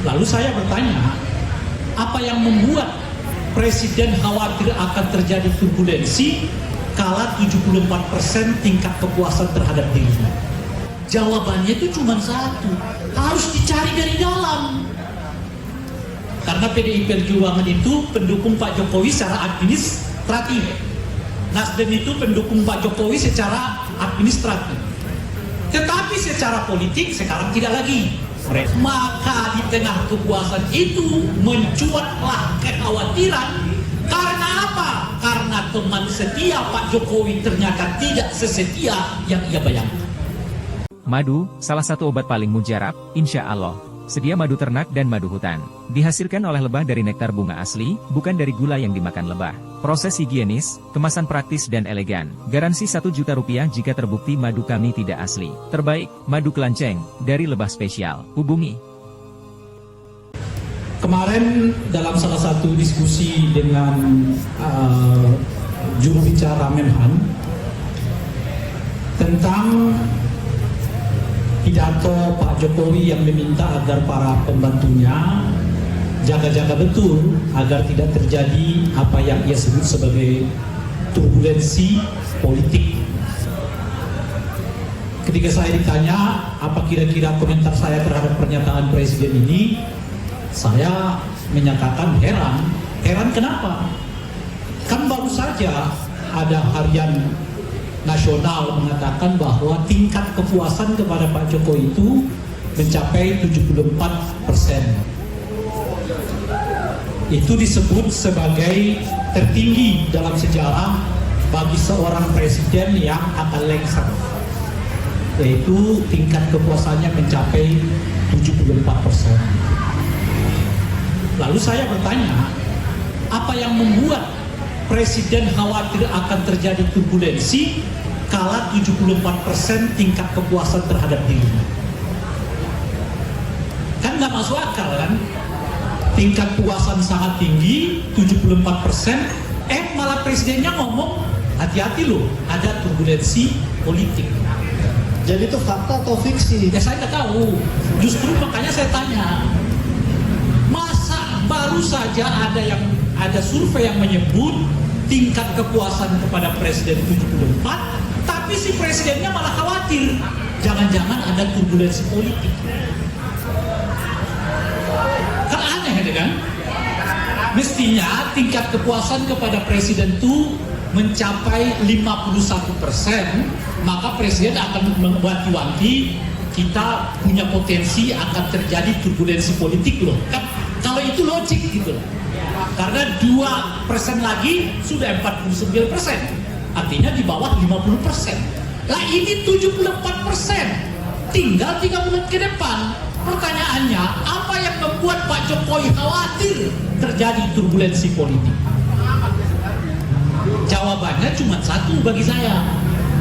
Lalu saya bertanya, apa yang membuat Presiden khawatir akan terjadi turbulensi kala 74% tingkat kepuasan terhadap dirinya? Jawabannya itu cuma satu, harus dicari dari dalam. Karena PDI Perjuangan itu pendukung Pak Jokowi secara administratif. Nasdem itu pendukung Pak Jokowi secara administratif. Tetapi secara politik sekarang tidak lagi. Maka di tengah kepuasan itu mencuatlah kekhawatiran. Karena apa? Karena teman setia Pak Jokowi ternyata tidak sesetia yang ia bayangkan. Madu, salah satu obat paling mujarab, insya Allah. Sedia madu ternak dan madu hutan. Dihasilkan oleh lebah dari nektar bunga asli, bukan dari gula yang dimakan lebah. Proses higienis, kemasan praktis dan elegan. Garansi 1 juta rupiah jika terbukti madu kami tidak asli. Terbaik, madu kelanceng, dari lebah spesial. Hubungi. Kemarin dalam salah satu diskusi dengan juru bicara Menhan tentang pidato Pak Jokowi yang meminta agar para pembantunya jaga-jaga betul agar tidak terjadi apa yang ia sebut sebagai turbulensi politik. Ketika saya ditanya apa kira-kira komentar saya terhadap pernyataan Presiden ini, saya menyatakan heran. Heran kenapa? Kan baru saja ada harian nasional mengatakan bahwa tingkat kepuasan kepada Pak Jokowi itu mencapai 74%. Itu disebut sebagai tertinggi dalam sejarah bagi seorang presiden yang akan lengser, yaitu tingkat kepuasannya mencapai 74%. Lalu saya bertanya, apa yang membuat Presiden khawatir akan terjadi turbulensi kala 74% tingkat kepuasan terhadap dirinya? Kan nggak masuk akal kan? Tingkat kepuasan sangat tinggi, 74%, malah presidennya ngomong, hati-hati loh, ada turbulensi politik. Jadi itu fakta atau fiksi? Ya saya nggak tahu, justru makanya saya tanya. Masa baru saja ada survei yang menyebut tingkat kepuasan kepada presiden 74, tapi si presidennya malah khawatir jangan-jangan ada turbulensi politik. Kan aneh kan? Mestinya tingkat kepuasan kepada presiden itu mencapai 51%, maka presiden akan mewanti-wanti kita punya potensi akan terjadi turbulensi politik loh. Kan kalau itu logik gitu loh. Karena 2% lagi sudah 49%, artinya di bawah 50%. Lah ini 74%, tinggal 3 bulan ke depan. Pertanyaannya, apa yang membuat Pak Jokowi khawatir terjadi turbulensi politik? Jawabannya cuma satu bagi saya.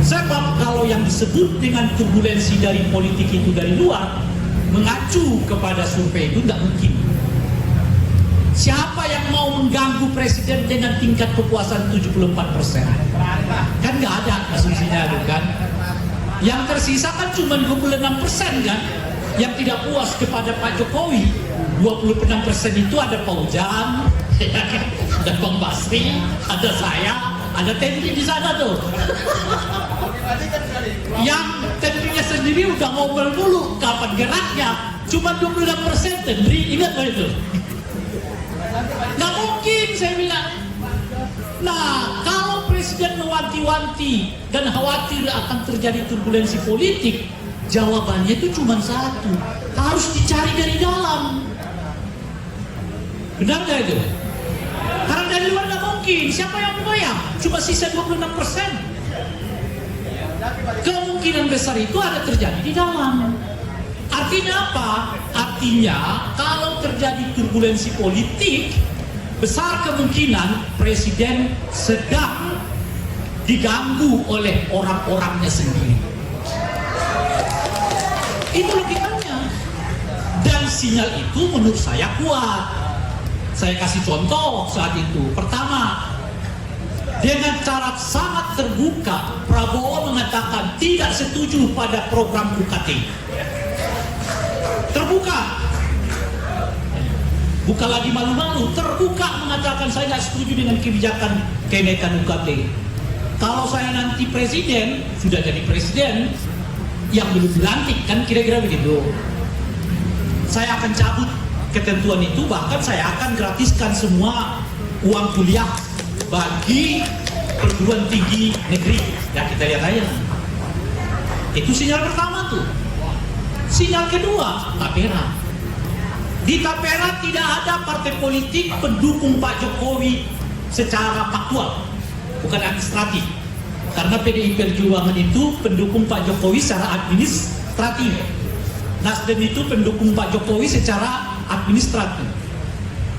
Sebab kalau yang disebut dengan turbulensi dari politik itu dari luar, mengacu kepada survei itu tidak mungkin. Siapa yang mau mengganggu presiden dengan tingkat kepuasan 74%? Kan nggak ada asumsinya itu kan. Yang tersisa kan cuma 26% kan, yang tidak puas kepada Pak Jokowi. 26% itu ada Pak Ujang, ada Bang Basri, ada saya, ada Tendri di sana tuh. Yang Tendrinya sendiri udah ngobrol dulu kapan geraknya, cuma 26% Tendri, ingat gak itu? Nggak mungkin saya bilang. Nah, kalau presiden mewanti-wanti dan khawatir akan terjadi turbulensi politik, jawabannya itu cuma satu, harus dicari dari dalam. Benar nggak itu? Karena dari luar nggak mungkin. Siapa yang membayar? Cuma sisa 26%. Kemungkinan besar itu ada terjadi di dalam. Artinya apa? Artinya kalau terjadi turbulensi politik, besar kemungkinan presiden sedang diganggu oleh orang-orangnya sendiri. Itu logikanya. Dan sinyal itu menurut saya kuat. Saya kasih contoh saat itu. Pertama, dengan cara sangat terbuka, Prabowo mengatakan tidak setuju pada program UKT. Terbuka. Bukan lagi malu-malu, terbuka mengatakan saya nggak setuju dengan kebijakan kenaikan UKT. Kalau saya nanti presiden, sudah jadi presiden, yang belum dilantik kan kira-kira begitu. Saya akan cabut ketentuan itu, bahkan saya akan gratiskan semua uang kuliah bagi perguruan tinggi negeri. Ya kita lihat aja. Itu sinyal pertama tuh. Sinyal kedua, Tapera. Di Tapera tidak ada partai politik pendukung Pak Jokowi secara faktual, bukan administratif. Karena PDI Perjuangan itu pendukung Pak Jokowi secara administratif. Nasdem itu pendukung Pak Jokowi secara administratif.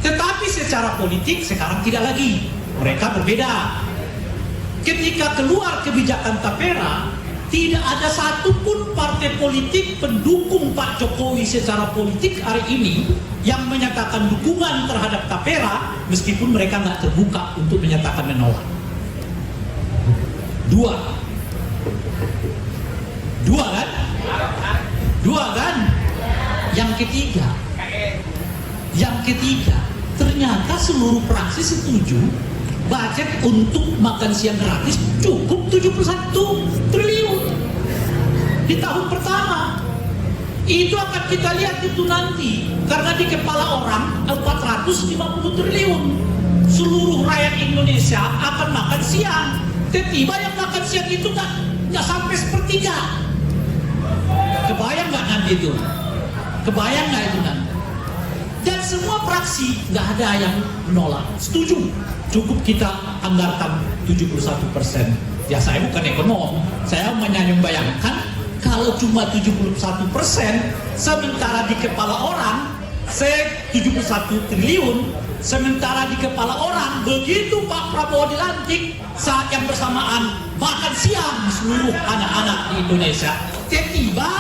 Tetapi secara politik sekarang tidak lagi. Mereka berbeda. Ketika keluar kebijakan Tapera, tidak ada satupun partai politik pendukung Pak Jokowi secara politik hari ini yang menyatakan dukungan terhadap Tapera, meskipun mereka nggak terbuka untuk menyatakan menolak. Dua kan? Yang ketiga, ternyata seluruh praksi setuju budget untuk makan siang gratis cukup 71 triliun di tahun pertama. Itu akan kita lihat itu nanti, karena di kepala orang 450 triliun. Seluruh rakyat Indonesia akan makan siang. Tiba-tiba yang makan siang itu nggak sampai sepertiga. Kebayang nggak nanti itu? Kebayang nggak itu nanti? Dan semua fraksi nggak ada yang menolak, setuju. Cukup kita anggarkan 71%. Ya saya bukan ekonom, saya membayangkan kalau cuma 71%, sementara di kepala orang 71 triliun, sementara di kepala orang begitu Pak Prabowo dilantik, saat yang bersamaan makan siang seluruh anak-anak di Indonesia. Tiba-tiba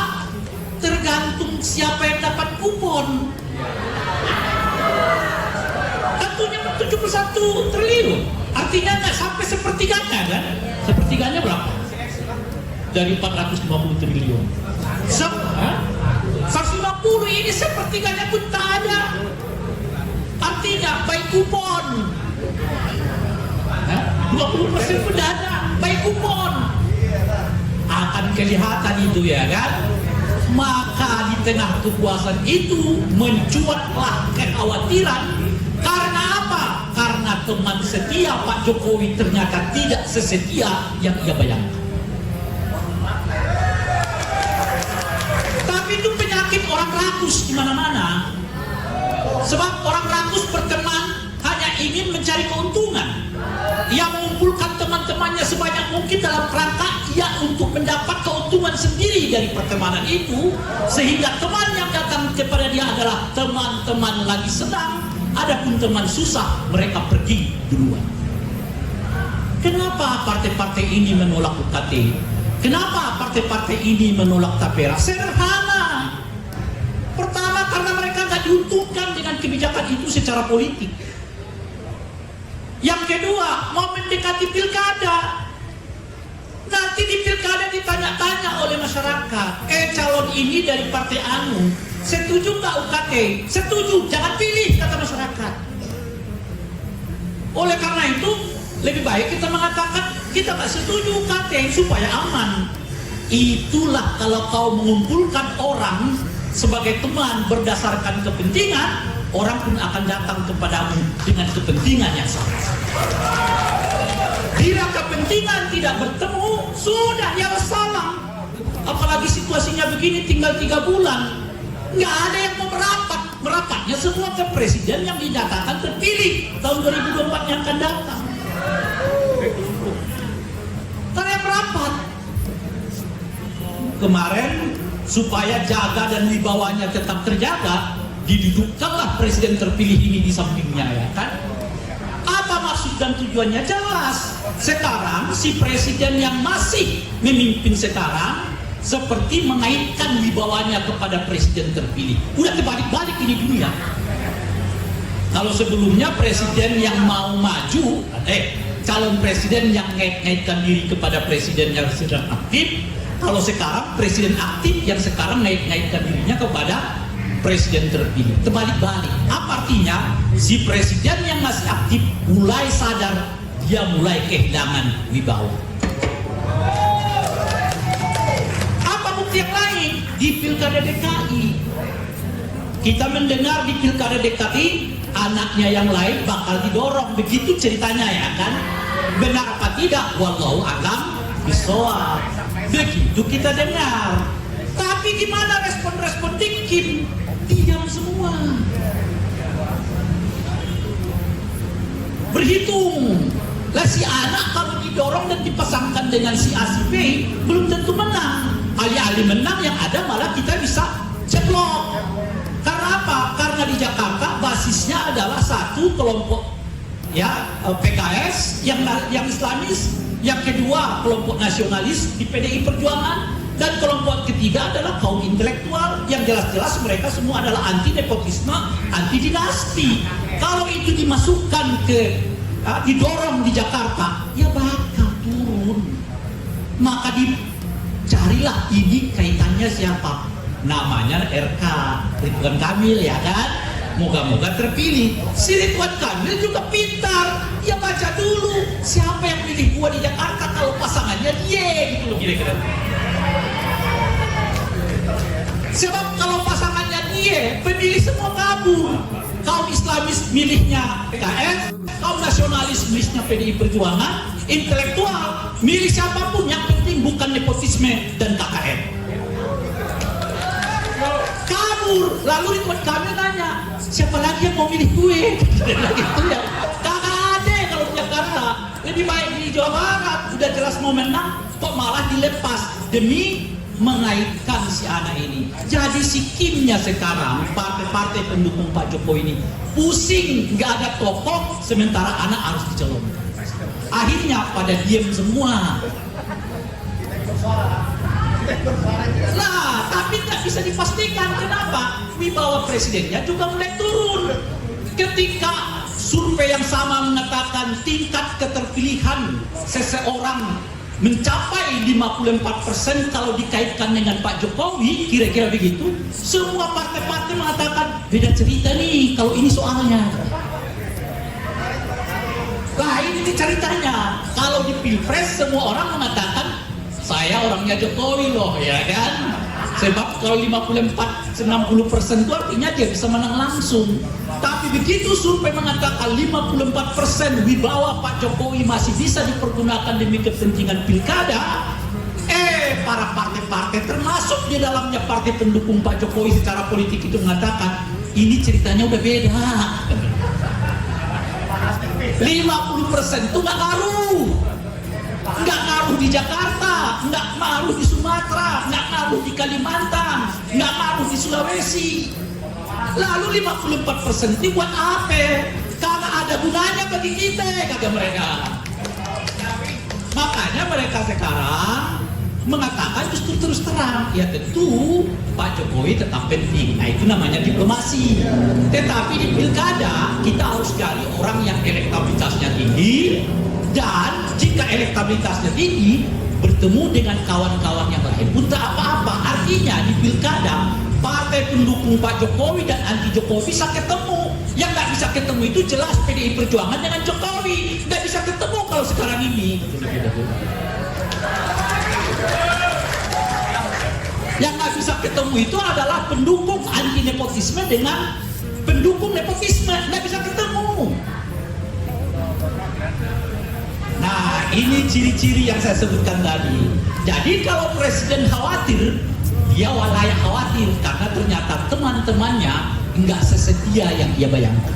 tergantung siapa yang dapat kupon. Tentunya 71 triliun, artinya nggak sampai sepertiganya kan? Sepertiganya berapa? Dari 450 triliun. 150 ini sepertiganya pun tak ada. Artinya baik kupon. 20% pun tak ada, baik kupon. Akan kelihatan itu ya kan? Maka di tengah kekuasaan itu mencuatlah kekhawatiran. Karena apa? Karena teman setia Pak Jokowi ternyata tidak sesetia yang ia bayangkan. Tapi itu penyakit orang rakus di mana-mana. Sebab orang rakus berteman hanya ingin mencari keuntungan. Ia mengumpulkan teman-temannya sebanyak mungkin dalam kerangka ia untuk mendapat keuntungan sendiri dari pertemanan itu, sehingga teman yang datang kepada dia adalah teman-teman lagi senang, adapun teman susah mereka pergi duluan. Kenapa partai-partai ini menolak UKT? Kenapa partai-partai ini menolak Tapera? Sederhana. Pertama, karena mereka nggak diuntungkan dengan kebijakan itu secara politik. Yang kedua, mau mendekati pilkada. Nanti di pilkada ditanya-tanya oleh masyarakat, calon ini dari partai anu, setuju nggak UKT? Setuju, jangan pilih, kata masyarakat. Oleh karena itu, lebih baik kita mengatakan kita nggak setuju UKT supaya aman. Itulah kalau kau mengumpulkan orang sebagai teman berdasarkan kepentingan, orang pun akan datang kepadamu dengan kepentingan yang sama. Bila kepentingan tidak bertemu, sudah ya wassalam. Apalagi situasinya begini tinggal 3 bulan. Nggak ada yang mau merapat. Merapatnya semua ke presiden yang dinyatakan terpilih tahun 2024 yang akan datang. Karena merapat. Kemarin supaya jaga dan wibawanya tetap terjaga, didudukkanlah presiden terpilih ini di sampingnya, ya kan? Apa maksud dan tujuannya? Jelas. Sekarang si presiden yang masih memimpin sekarang seperti mengaitkan wibawanya kepada presiden terpilih. Udah terbalik-balik ini dunia. Kalau sebelumnya presiden yang mau maju, calon presiden yang ngaitkan diri kepada presiden yang sedang aktif. Kalau sekarang presiden aktif yang sekarang ngaitkan dirinya kepada presiden terpilih. Terbalik-balik. Apa artinya? Si presiden yang masih aktif mulai sadar, dia mulai kehilangan wibawa. Apa bukti yang lain? Di Pilkada DKI. Kita mendengar di Pilkada DKI, anaknya yang lain bakal didorong. Begitu ceritanya ya kan? Benar apa tidak? Wallahu a'lam bishawab. Begitu kita dengar. Tapi gimana respon-respon Kim? Diam semua. Berhitung. Lah si anak kalau didorong dan dipasangkan dengan si A si B belum tentu menang. Alih-alih menang yang ada malah kita bisa ceplok. Karena apa? Karena di Jakarta basisnya adalah satu kelompok ya PKS yang Islamis, yang kedua kelompok nasionalis di PDI Perjuangan, dan kelompok ketiga adalah kaum intelektual yang jelas-jelas mereka semua adalah anti nepotisme, anti dinasti. Kalau itu dimasukkan ke didorong di Jakarta, ya bakal turun. Maka dicarilah ini kaitannya siapa? Namanya RK Ridwan Kamil ya kan? Moga-moga terpilih. Si Ridwan Kamil juga pintar. Ya baca dulu siapa yang pilih gua di Jakarta kalau pasangannya dia gitu loh kira-kira. Sebab kalau pasangannya dia, pemilih semua kabur. Kaum Islamis milihnya PKS, kaum nasionalis milihnya PDI Perjuangan, intelektual milih siapapun yang penting bukan nepotisme dan KKN. Kabur. Lalu Ridwan Kamil nanya, siapa lagi yang mau milih gue? Gitu ya. Kagak ada kalau di Jakarta. Lebih baik di Jawa Barat, sudah jelas mau menang, kok malah dilepas demi mengaitkan si anak ini. Jadi si Kimnya sekarang, partai-partai pendukung Pak Jokowi ini pusing, nggak ada tokoh, sementara anak harus dicalonkan. Akhirnya pada diam semua. Nah, tapi nggak bisa dipastikan. Kenapa? Wibawa presidennya juga mulai turun. Ketika survei yang sama mengatakan tingkat keterpilihan seseorang mencapai 54% kalau dikaitkan dengan Pak Jokowi, kira-kira begitu, semua partai-partai mengatakan beda cerita nih kalau ini soalnya. Lah ini ceritanya. Kalau di Pilpres semua orang mengatakan saya orangnya Jokowi loh, ya kan? Sebab kalau 54-60% itu artinya dia bisa menang langsung. Tapi begitu survei mengatakan 54% wibawa Pak Jokowi masih bisa dipergunakan demi kepentingan pilkada, para partai-partai termasuk di dalamnya partai pendukung Pak Jokowi secara politik itu mengatakan ini ceritanya udah beda. 50% itu nggak ngaruh. Nggak ngaruh di Jakarta, nggak ngaruh di Sumatera, nggak ngaruh di Kalimantan, nggak ngaruh di Sulawesi. Lalu 54% ini buat apa? Karena ada gunanya bagi kita, kata mereka. Makanya mereka sekarang mengatakan justru terus terang, ya tentu Pak Jokowi tetap penting. Nah itu namanya diplomasi. Tetapi di pilkada kita harus cari orang yang elektabilitasnya tinggi, dan jika elektabilitasnya tinggi bertemu dengan kawan-kawan yang lain pun tak apa-apa. Artinya di pilkada partai pendukung Pak Jokowi dan anti Jokowi bisa ketemu. Yang nggak bisa ketemu itu jelas PDI Perjuangan dengan Jokowi. Nggak bisa ketemu kalau sekarang ini. Yang nggak bisa ketemu itu adalah pendukung anti nepotisme dengan pendukung nepotisme. Nggak bisa ketemu. Nah, ini ciri-ciri yang saya sebutkan tadi. Jadi kalau presiden khawatir, dia layak khawatir karena ternyata teman-temannya nggak sesetia yang dia bayangkan.